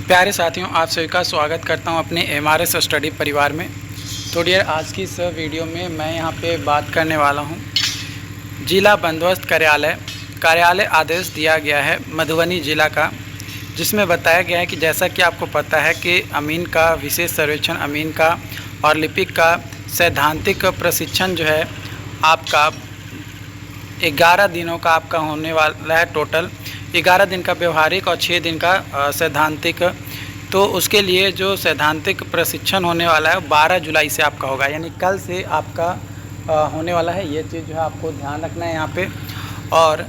प्यारे साथियों, आप सभी का स्वागत करता हूं अपने एमआरएस स्टडी परिवार में। तो डियर, आज की इस वीडियो में मैं यहां पे बात करने वाला हूं। जिला बंदोबस्त कार्यालय आदेश दिया गया है मधुबनी जिला का, जिसमें बताया गया है कि जैसा कि आपको पता है कि अमीन का विशेष सर्वेक्षण अमीन का और लिपिक का सैद्धांतिक प्रशिक्षण जो है आपका 11 दिनों का आपका होने वाला है। टोटल 11 दिन का व्यवहारिक और 6 दिन का सैद्धांतिक। तो उसके लिए जो सैद्धांतिक प्रशिक्षण होने वाला है 12 जुलाई से आपका होगा, यानी कल से आपका होने वाला है। ये चीज़ जो है आपको ध्यान रखना है यहाँ पे। और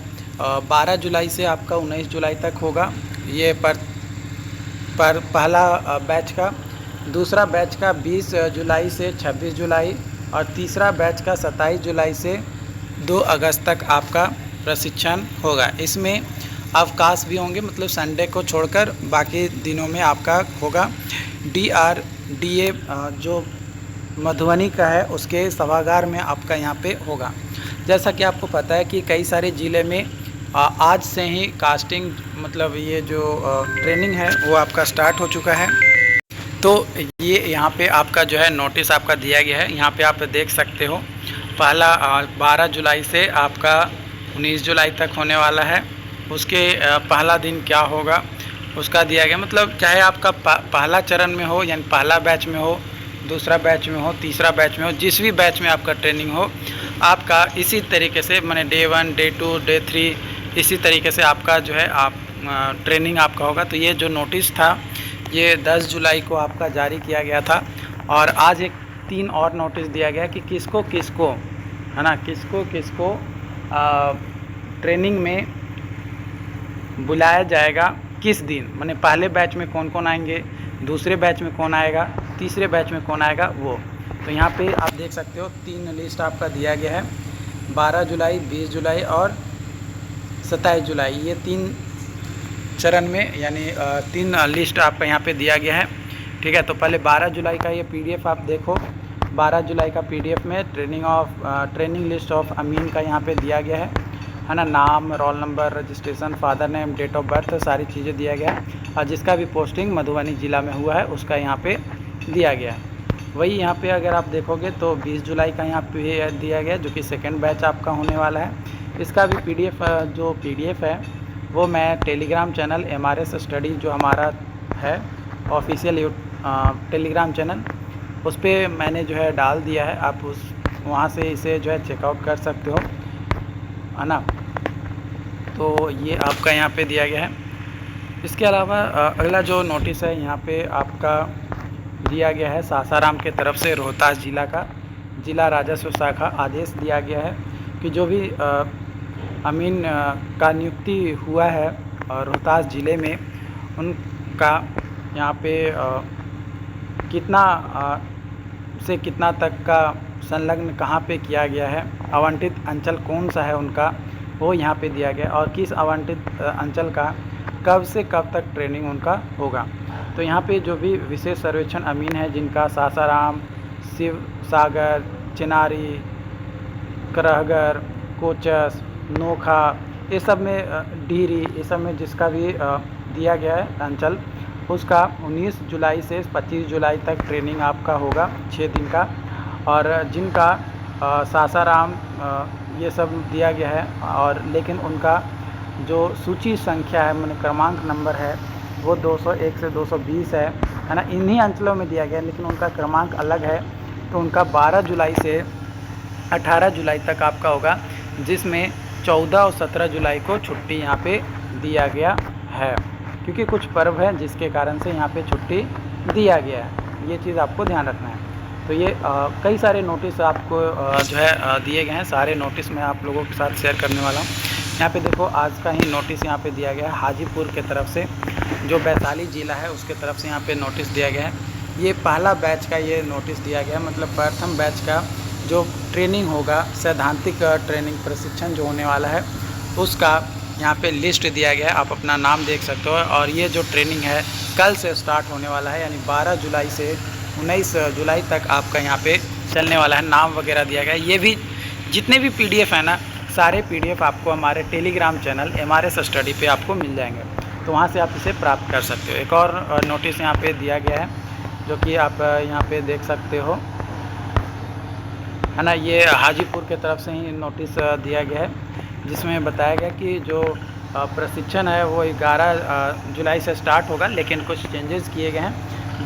12 जुलाई से आपका 19 जुलाई तक होगा ये पर पहला बैच का। दूसरा बैच का 20 जुलाई से 26 जुलाई और तीसरा बैच का 27 जुलाई से 2 अगस्त तक आपका प्रशिक्षण होगा। इसमें अवकाश भी होंगे, मतलब संडे को छोड़कर बाकी दिनों में आपका होगा। DRDA जो मधुबनी का है उसके सभागार में आपका यहाँ पे होगा। जैसा कि आपको पता है कि कई सारे ज़िले में आज से ही कास्टिंग, मतलब ये जो ट्रेनिंग है वो आपका स्टार्ट हो चुका है। तो ये यहाँ पे आपका जो है नोटिस आपका दिया गया है, यहाँ पे आप देख सकते हो। पहला 12 जुलाई से आपका 19 जुलाई तक होने वाला है। उसके पहला दिन क्या होगा उसका दिया गया, मतलब चाहे आपका पहला चरण में हो, यानी पहला बैच में हो, दूसरा बैच में हो, तीसरा बैच में हो, जिस भी बैच में आपका ट्रेनिंग हो, आपका इसी तरीके से मैंने डे 1, डे 2, डे 3 इसी तरीके से आपका जो है ट्रेनिंग आपका होगा। तो ये जो नोटिस था ये 10 जुलाई को आपका जारी किया गया था। और आज एक 3 और नोटिस दिया गया कि किसको किसको है ना, किसको किसको ट्रेनिंग में बुलाया जाएगा, किस दिन, माने पहले बैच में कौन कौन आएंगे, दूसरे बैच में कौन आएगा, तीसरे बैच में कौन आएगा वो। तो यहाँ पे आप देख सकते हो 3 लिस्ट आपका दिया गया है, 12 जुलाई, 20 जुलाई और 27 जुलाई। ये 3 चरण में, यानी 3 लिस्ट आपका यहाँ पे दिया गया है। ठीक है, तो पहले 12 जुलाई का ये PDF आप देखो। 12 जुलाई का PDF में ट्रेनिंग लिस्ट ऑफ अमीन का यहाँ पे दिया गया है ना। नाम, roll number, registration, father name, date of birth, सारी चीज़ें दिया गया है। और जिसका भी पोस्टिंग मधुबनी ज़िला में हुआ है उसका यहाँ पे दिया गया है। वही यहाँ पे अगर आप देखोगे तो 20 जुलाई का यहाँ पे दिया गया है, जो कि सेकेंड बैच आपका होने वाला है। इसका भी PDF है वो मैं टेलीग्राम चैनल MRS स्टडी जो हमारा है ऑफिशियल टेलीग्राम चैनल, उस पर मैंने जो है डाल दिया है। आप वहाँ से इसे जो है चेकआउट कर सकते हो, है ना। तो ये आपका यहाँ पे दिया गया है। इसके अलावा अगला जो नोटिस है यहाँ पे आपका दिया गया है सासाराम के तरफ से रोहतास जिला का जिला राजस्व शाखा आदेश दिया गया है कि जो भी अमीन का नियुक्ति हुआ है रोहतास ज़िले में, उनका यहाँ पे कितना से कितना तक का संलग्न कहाँ पे किया गया है, आवंटित अंचल कौन सा है उनका, वो यहाँ पे दिया गया, और किस आवंटित अंचल का कब से कब तक ट्रेनिंग उनका होगा। तो यहाँ पे जो भी विशेष सर्वेक्षण अमीन है जिनका सासाराम, शिव सागर, चिनारी, करहगर, कोचस, नोखा, ये सब में डीरी, ये सब में जिसका भी दिया गया है अंचल, उसका 19 जुलाई से 25 जुलाई तक ट्रेनिंग आपका होगा 6 दिन का। और जिनका सासाराम ये सब दिया गया है, और लेकिन उनका जो सूची संख्या है, मैंने क्रमांक नंबर है वो 201 से 220 है ना, इन्हीं अंचलों में दिया गया है, लेकिन उनका क्रमांक अलग है। तो उनका 12 जुलाई से 18 जुलाई तक आपका होगा, जिसमें 14 और 17 जुलाई को छुट्टी यहाँ पे दिया गया है, क्योंकि कुछ पर्व है जिसके कारण से यहाँ पे छुट्टी दिया गया है। ये चीज़ आपको ध्यान रखना है। तो ये कई सारे नोटिस आपको जो है दिए गए हैं, सारे नोटिस मैं आप लोगों के साथ शेयर करने वाला हूँ। यहाँ पे देखो आज का ही नोटिस यहाँ पे दिया गया है हाजीपुर के तरफ से, जो वैशाली ज़िला है उसके तरफ से यहाँ पे नोटिस दिया गया है। ये पहला बैच का ये नोटिस दिया गया है, मतलब प्रथम बैच का जो ट्रेनिंग होगा, सैद्धांतिक ट्रेनिंग प्रशिक्षण जो होने वाला है उसका यहाँ पे लिस्ट दिया गया है। आप अपना नाम देख सकते हो। और ये जो ट्रेनिंग है कल से स्टार्ट होने वाला है, यानी 12 जुलाई से 19 जुलाई तक आपका यहाँ पे चलने वाला है। नाम वगैरह दिया गया है। ये भी जितने भी PDF है ना, सारे PDF आपको हमारे टेलीग्राम चैनल MRS स्टडी पे आपको मिल जाएंगे। तो वहाँ से आप इसे प्राप्त कर सकते हो। एक और नोटिस यहाँ पे दिया गया है जो कि आप यहाँ पे देख सकते हो, है ना। ये हाजीपुर के तरफ से ही नोटिस दिया गया है, जिसमें बताया गया कि जो प्रशिक्षण है वो 11 जुलाई से स्टार्ट होगा, लेकिन कुछ चेंजेस किए गए हैं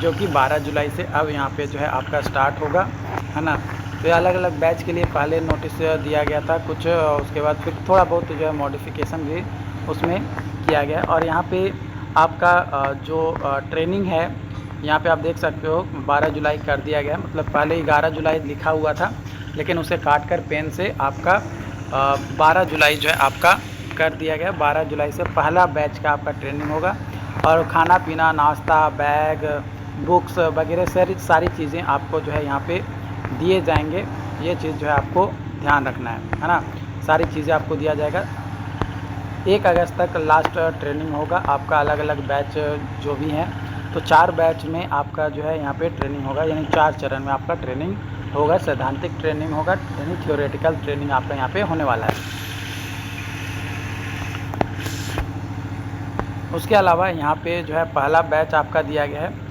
जो कि 12 जुलाई से अब यहाँ पे जो है आपका स्टार्ट होगा, है ना। तो ये अलग अलग बैच के लिए पहले नोटिस दिया गया था कुछ, उसके बाद फिर थोड़ा बहुत जो है मॉडिफिकेशन भी उसमें किया गया। और यहाँ पे आपका जो ट्रेनिंग है यहाँ पे आप देख सकते हो 12 जुलाई कर दिया गया, मतलब पहले 11 जुलाई लिखा हुआ था, लेकिन उसे काट कर पेन से आपका 12 जुलाई जो है आपका कर दिया गया। 12 जुलाई से पहला बैच का आपका ट्रेनिंग होगा, और खाना पीना, नाश्ता, बैग, बुक्स वगैरह सारी चीज़ें आपको जो है यहाँ पे दिए जाएंगे। ये चीज़ जो है आपको ध्यान रखना है ना। सारी चीज़ें आपको दिया जाएगा। 1 अगस्त तक लास्ट ट्रेनिंग होगा आपका, अलग अलग बैच जो भी हैं। तो 4 बैच में आपका जो है यहाँ पे ट्रेनिंग होगा, यानी 4 चरण में आपका ट्रेनिंग होगा। सैद्धांतिक ट्रेनिंग होगा, यानी थियोरेटिकल ट्रेनिंग आपका यहाँ पे होने वाला है। उसके अलावा यहाँ पे जो है पहला बैच आपका दिया गया है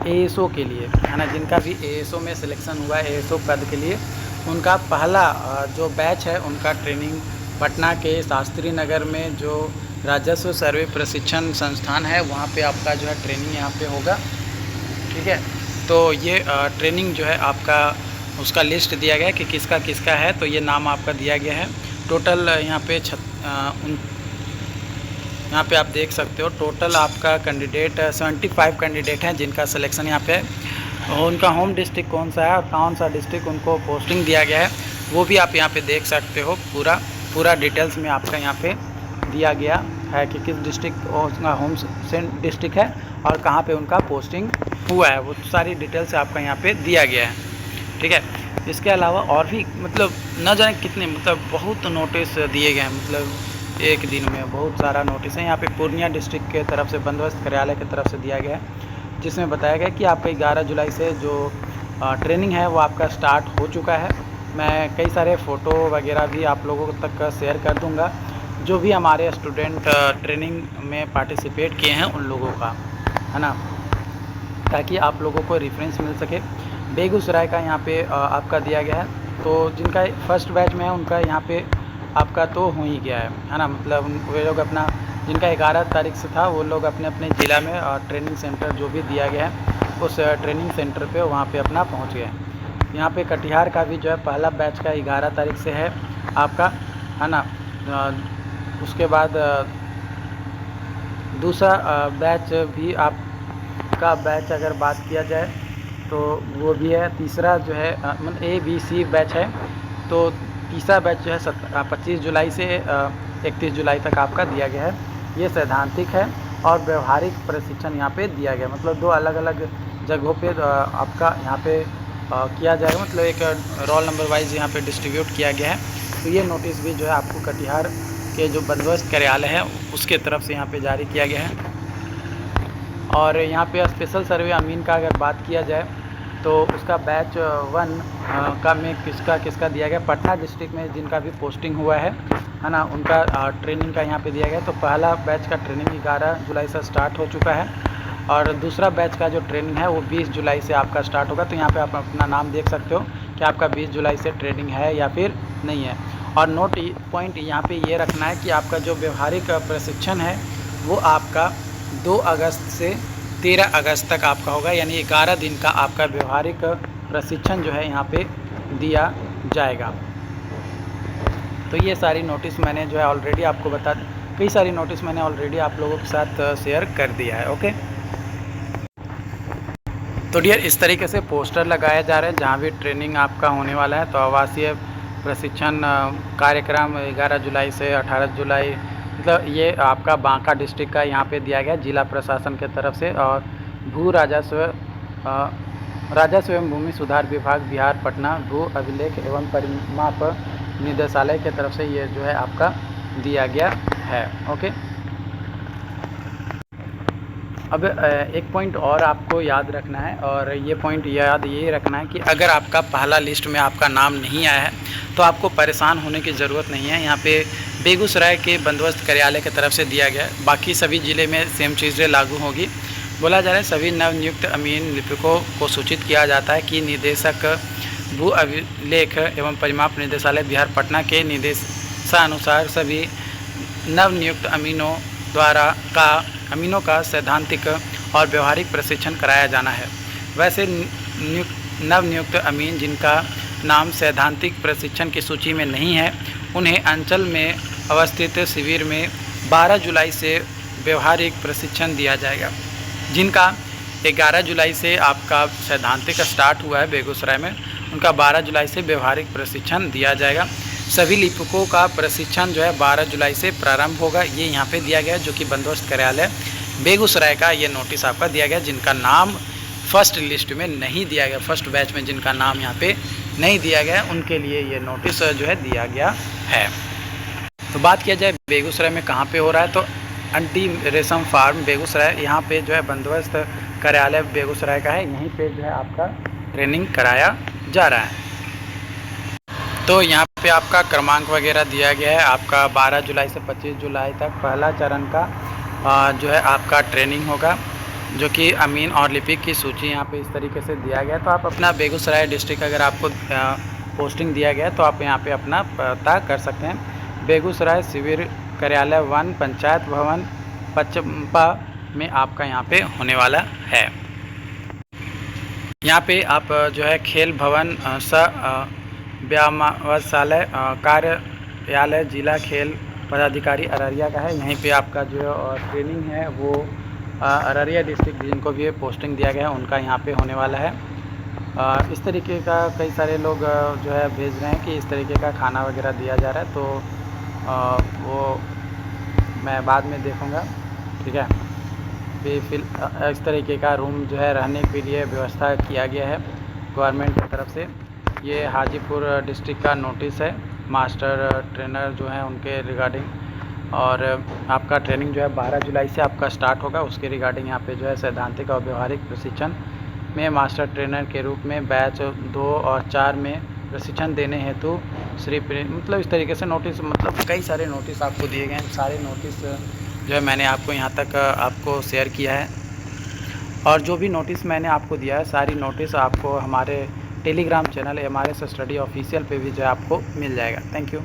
एएसओ के लिए, है ना। जिनका भी एएसओ में सिलेक्शन हुआ है एएसओ पद के लिए, उनका पहला जो बैच है उनका ट्रेनिंग पटना के शास्त्री नगर में जो राजस्व सर्वे प्रशिक्षण संस्थान है वहाँ पे आपका जो है ट्रेनिंग यहाँ पे होगा, ठीक है। तो ये ट्रेनिंग जो है आपका उसका लिस्ट दिया गया है कि किसका किसका है, तो ये नाम आपका दिया गया है। टोटल यहाँ पे आप देख सकते हो, टोटल आपका कैंडिडेट 75 कैंडिडेट हैं जिनका सिलेक्शन यहाँ पे है। उनका होम डिस्ट्रिक्ट कौन सा है और कौन सा डिस्ट्रिक्ट उनको पोस्टिंग दिया गया है वो भी आप यहाँ पे देख सकते हो। पूरा डिटेल्स में आपका यहाँ पे दिया गया है कि किस डिस्ट्रिक्ट उनका होम डिस्ट्रिक्ट है और कहाँ पे उनका पोस्टिंग हुआ है, वो सारी डिटेल्स आपका यहाँ पे दिया गया है, ठीक है। इसके अलावा और भी मतलब न जाने कितने, मतलब बहुत नोटिस दिए गए हैं, मतलब एक दिन में बहुत सारा नोटिस है। यहाँ पे पूर्णिया डिस्ट्रिक्ट के तरफ से बंदोबस्त कार्यालय की तरफ से दिया गया है, जिसमें बताया गया कि आपका 11 जुलाई से जो ट्रेनिंग है वो आपका स्टार्ट हो चुका है। मैं कई सारे फ़ोटो वगैरह भी आप लोगों तक शेयर कर दूंगा, जो भी हमारे स्टूडेंट ट्रेनिंग में पार्टिसिपेट किए हैं उन लोगों का, है ना, ताकि आप लोगों को रेफरेंस मिल सके। बेगूसराय का यहाँ पे आपका दिया गया है, तो जिनका फर्स्ट बैच में है उनका यहाँ पे आपका तो हो ही गया है ना। मतलब वे लोग अपना, जिनका 11 तारीख से था वो लोग अपने अपने ज़िला में ट्रेनिंग सेंटर जो भी दिया गया है उस ट्रेनिंग सेंटर पे वहाँ पे अपना पहुँच गए। यहाँ पे कटिहार का भी जो है पहला बैच का 11 तारीख से है आपका, है ना। उसके बाद दूसरा बैच भी आपका बैच अगर बात किया जाए तो वो भी है। तीसरा जो है मतलब ABC बैच है, तो तीसरा बैच जो है 25 जुलाई से 31 जुलाई तक आपका दिया गया है। ये सैद्धांतिक है और व्यवहारिक प्रशिक्षण यहाँ पे दिया गया, मतलब 2 अलग अलग जगहों पे आपका यहाँ पे किया जाएगा, मतलब एक रोल नंबर वाइज यहाँ पे डिस्ट्रीब्यूट किया गया है। तो ये नोटिस भी जो है आपको कटिहार के जो बंदोबस्त कार्यालय है उसके तरफ से यहाँ पे जारी किया गया है। और यहाँ पे स्पेशल सर्वे अमीन का अगर बात किया जाए तो उसका बैच 1 का में किसका दिया गया, पटना डिस्ट्रिक्ट में जिनका भी पोस्टिंग हुआ है ना, उनका ट्रेनिंग का यहाँ पे दिया गया। तो पहला बैच का ट्रेनिंग 11 जुलाई से स्टार्ट हो चुका है, और दूसरा बैच का जो ट्रेनिंग है वो 20 जुलाई से आपका स्टार्ट होगा। तो यहाँ पे आप अपना नाम देख सकते हो कि आपका 20 जुलाई से ट्रेनिंग है या फिर नहीं है। और नोट पॉइंट यहाँ पे ये रखना है कि आपका जो व्यवहारिक प्रशिक्षण है वो आपका 2 अगस्त से 13 अगस्त तक आपका होगा, यानी 11 दिन का आपका व्यवहारिक प्रशिक्षण जो है यहाँ पे दिया जाएगा। तो ये सारी नोटिस मैंने जो है ऑलरेडी आपको कई सारी नोटिस मैंने ऑलरेडी आप लोगों के साथ शेयर कर दिया है, ओके। तो डियर, इस तरीके से पोस्टर लगाए जा रहे हैं जहाँ भी ट्रेनिंग आपका होने वाला है। तो आवासीय प्रशिक्षण कार्यक्रम 11 जुलाई से 18 जुलाई, मतलब ये आपका बांका डिस्ट्रिक्ट का यहाँ पे दिया गया जिला प्रशासन के तरफ से, और भू राजस्व एवं भूमि सुधार विभाग बिहार पटना भू अभिलेख एवं परिमाप निदेशालय के तरफ से ये जो है आपका दिया गया है, ओके। अब एक पॉइंट और आपको याद रखना है, और ये पॉइंट याद ये रखना है कि अगर आपका पहला लिस्ट में आपका नाम नहीं आया है तो आपको परेशान होने की ज़रूरत नहीं है। यहाँ पे बेगूसराय के बंदोबस्त कार्यालय की तरफ से दिया गया है, बाकी सभी ज़िले में सेम चीज़ें लागू होगी। बोला जा रहा है सभी नवनियुक्त अमीन लिपिकों को सूचित किया जाता है कि निदेशक भू अभिलेख एवं परिमाप निदेशालय बिहार पटना के निर्देशानुसार सभी नवनियुक्त अमीनों का सैद्धांतिक और व्यवहारिक प्रशिक्षण कराया जाना है। वैसे नवनियुक्त अमीन जिनका नाम सैद्धांतिक प्रशिक्षण की सूची में नहीं है, उन्हें अंचल में अवस्थित शिविर में 12 जुलाई से व्यवहारिक प्रशिक्षण दिया जाएगा। जिनका 11 जुलाई से आपका सैद्धांतिक स्टार्ट हुआ है बेगूसराय में, उनका 12 जुलाई से व्यवहारिक प्रशिक्षण दिया जाएगा। सभी लिपिकों का प्रशिक्षण जो है 12 जुलाई से प्रारंभ होगा। ये यहाँ पे दिया गया है, जो कि बंदोबस्त कार्यालय बेगूसराय का ये नोटिस आपका दिया गया। जिनका नाम फर्स्ट लिस्ट में नहीं दिया गया, फर्स्ट बैच में जिनका नाम यहाँ पे नहीं दिया गया, उनके लिए ये नोटिस जो है दिया गया है। तो बात किया जाए बेगूसराय में कहाँ पे हो रहा है, तो अंटी रेशम फार्म बेगूसराय, यहाँ पे जो है बंदोबस्त कार्यालय बेगूसराय का है, यहीं पे जो है आपका ट्रेनिंग कराया जा रहा है। तो यहाँ पे आपका क्रमांक वगैरह दिया गया है। आपका 12 जुलाई से 25 जुलाई तक पहला चरण का जो है आपका ट्रेनिंग होगा, जो कि अमीन और लिपिक की सूची यहाँ पे इस तरीके से दिया गया है। तो आप अपना बेगूसराय डिस्ट्रिक्ट अगर आपको पोस्टिंग दिया गया है तो आप यहाँ पे अपना पता कर सकते हैं। बेगूसराय शिविर कार्यालय 1 पंचायत भवन पचम्पा में आपका यहाँ पे होने वाला है। यहाँ पे आप जो है खेल भवन व्यायामशाला कार्यालय जिला खेल पदाधिकारी अररिया का है। यहीं पे आपका जो ट्रेनिंग है वो अररिया डिस्ट्रिक्ट जिनको भी पोस्टिंग दिया गया है उनका यहाँ पे होने वाला है। इस तरीके का कई सारे लोग जो है भेज रहे हैं कि इस तरीके का खाना वगैरह दिया जा रहा है, तो वो मैं बाद में देखूँगा, ठीक है। फिर इस तरीके का रूम जो है रहने के लिए व्यवस्था किया गया है गवर्नमेंट की तरफ से। ये हाजीपुर डिस्ट्रिक्ट का नोटिस है मास्टर ट्रेनर जो हैं उनके रिगार्डिंग, और आपका ट्रेनिंग जो है 12 जुलाई से आपका स्टार्ट होगा। उसके रिगार्डिंग यहाँ पे जो है सैद्धांतिक और व्यवहारिक प्रशिक्षण में मास्टर ट्रेनर के रूप में बैच 2 और 4 में प्रशिक्षण देने हेतु मतलब इस तरीके से नोटिस, मतलब कई सारे नोटिस आपको दिए गए हैं। सारे नोटिस जो है मैंने आपको यहाँ तक आपको शेयर किया है, और जो भी नोटिस मैंने आपको दिया है सारी नोटिस आपको हमारे Telegram channel MRS study official पे भी जो है आपको मिल जाएगा। Thank you.